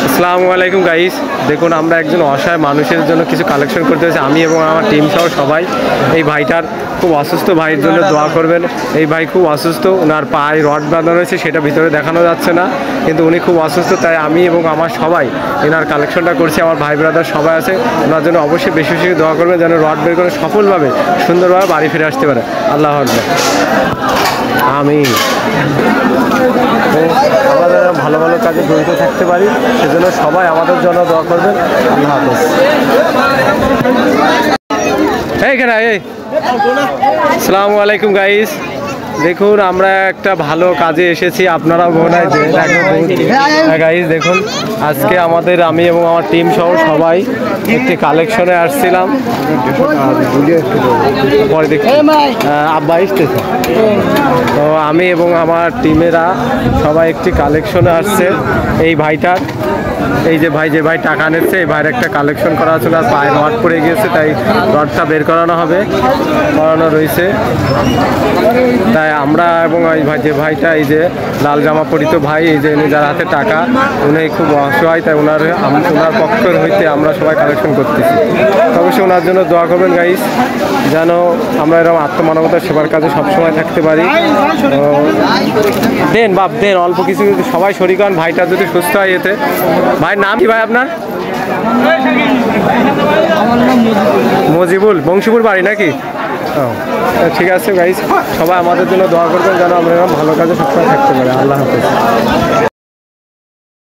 আসসালামু আলাইকুম গাইস, দেখুন আমরা একজন অসহায় মানুষের জন্য কিছু কালেকশন করতে হয়েছে। আমি এবং আমার টিম সহ সবাই। এই ভাইটার খুব অসুস্থ, ভাইয়ের জন্য দোয়া করবেন। এই ভাই খুব অসুস্থ, ওনার পায়ে রড বাঁধানো রয়েছে, সেটা ভিতরে দেখানো যাচ্ছে না, কিন্তু উনি খুব অসুস্থ। তাই আমি এবং আমার সবাই এনার কালেকশনটা করছি। আমার ভাই ব্রাদার সবাই আছে, ওনার জন্য অবশ্যই বেশি বেশি দোয়া করবেন যেন রড বের করে সফলভাবে সুন্দরভাবে বাড়ি ফিরে আসতে পারে। আল্লাহ আকবার, আমিন। তো আমরা যেন ভালো ভালো কাজে জড়িত থাকতে পারি, সেজন্য সবাই আমাদের জন্য দোয়া করবেন। আল্লাহ হাফেজ। এইখানে আসসালামু আলাইকুম গাইস, দেখুন আমরা একটা ভালো কাজে এসেছি। আপনারাও মনে হয় গাইস দেখুন, আজকে আমি এবং আমার টিম সহ সবাই একটি কালেকশনে আসছিলাম। পরে দেখি আব্বা আসতেছে। তো আমি এবং আমার টিমেরা সবাই একটি কালেকশনে আসছে। এই ভাইটার, এই যে ভাই টাকা নিচ্ছে, এই ভাইয়ের একটা কালেকশন করা ছিল, আর পায়ে রড পড়ে গিয়েছে, তাই রডটা বের করানো রয়েছে। তাই আমরা এবং এই ভাইটা, এই যে লাল জামা পরিত ভাই, এই যে যার হাতে টাকা, উনি খুব অসহায়, তাই ওনার পক্ষ হইতে আমরা সবাই কালেকশন করতেছি। অবশ্যই ওনার জন্য দোয়া করবেন গাইস, যেন আমরা এরকম আত্মমানবতার সেবার কাজে সবসময় থাকতে পারি। দেন বাপ দেন, অল্প কিছু যদি সবাই শরীর হন, ভাইটা যদি সুস্থ হয় এতে। ভাইয়ের নাম কি ভাই আপনার? মজিবুল, বংশীপুর বাড়ি নাকি? ঠিক আছে গাইস, সবাই আমাদের জন্য দোয়া করবেন যেন আমরা ভালো কাজে সবসময় থাকতে পারি। আল্লাহ হাফেজ।